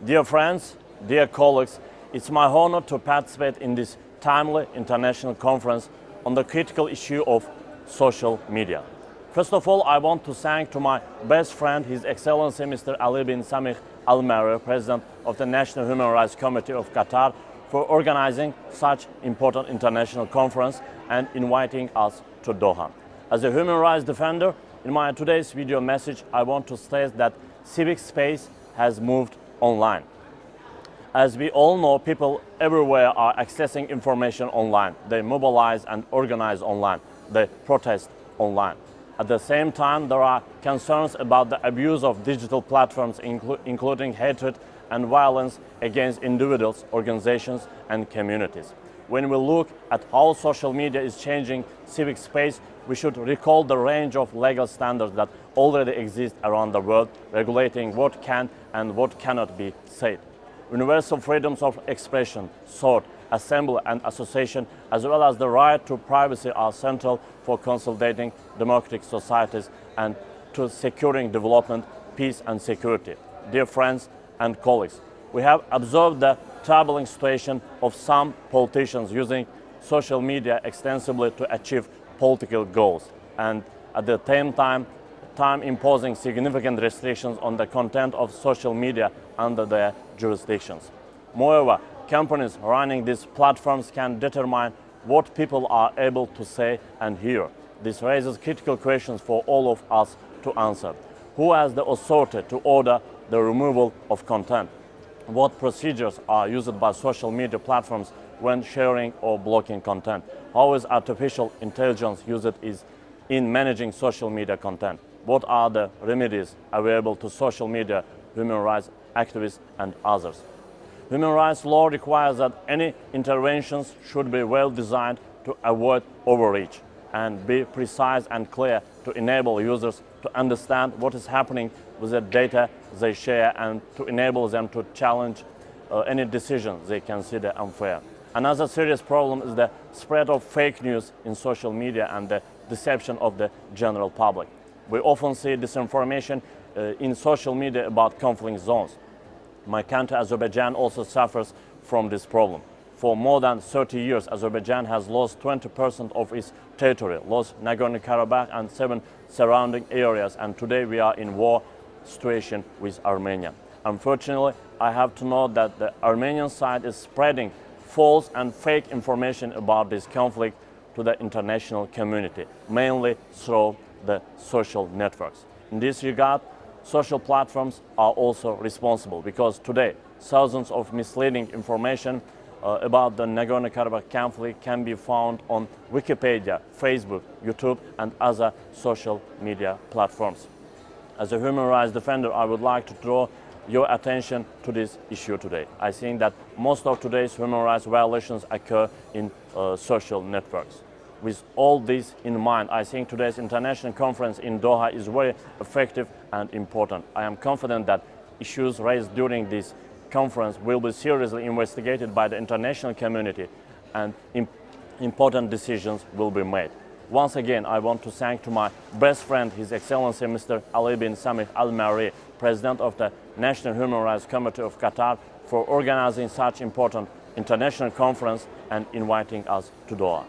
Dear friends, dear colleagues, it's my honor to participate in this timely international conference on the critical issue of social media. First of all, I want to thank to my best friend, His Excellency Mr. Ali bin Samih Al Mari, President of the National Human Rights Committee of Qatar, for organizing such important international conference and inviting us to Doha. As a human rights defender, in my today's video message, I want to state that civic space has moved online. As we all know, people everywhere are accessing information online. They mobilize and organize online. They protest online. At the same time, there are concerns about the abuse of digital platforms, including hatred and violence against individuals, organizations, and communities. When we look at how social media is changing civic space, we should recall the range of legal standards that already exist around the world, regulating what can and what cannot be said. Universal freedoms of expression, thought, assembly and association, as well as the right to privacy, are central for consolidating democratic societies and to securing development, peace and security. Dear friends and colleagues, we have observed the troubling situation of some politicians using social media extensively to achieve political goals, and at the same time imposing significant restrictions on the content of social media under their jurisdictions. Moreover, companies running these platforms can determine what people are able to say and hear. This raises critical questions for all of us to answer. Who has the authority to order the removal of content? What procedures are used by social media platforms when sharing or blocking content? How is artificial intelligence used in managing social media content? What are the remedies available to social media, human rights activists and others? Human rights law requires that any interventions should be well designed to avoid overreach and be precise and clear to enable users to understand what is happening with the data they share and to enable them to challenge any decisions they consider unfair. Another serious problem is the spread of fake news in social media and the deception of the general public. We often see disinformation in social media about conflict zones. My country, Azerbaijan, also suffers from this problem. For more than 30 years, Azerbaijan has lost 20% of its territory, lost Nagorno-Karabakh and 7 surrounding areas, and today we are in war situation with Armenia. Unfortunately, I have to note that the Armenian side is spreading false and fake information about this conflict to the international community, mainly through the social networks. In this regard, social platforms are also responsible, because today thousands of misleading information about the Nagorno-Karabakh conflict can be found on Wikipedia, Facebook, YouTube and other social media platforms. As a human rights defender, I would like to draw your attention to this issue today. I think that most of today's human rights violations occur in social networks. With all this in mind, I think today's international conference in Doha is very effective and important. I am confident that issues raised during this conference will be seriously investigated by the international community and important decisions will be made. Once again, I want to thank to my best friend, His Excellency Mr. Ali bin Samih Al Mari, President of the National Human Rights Committee of Qatar, for organizing such important international conference and inviting us to Doha.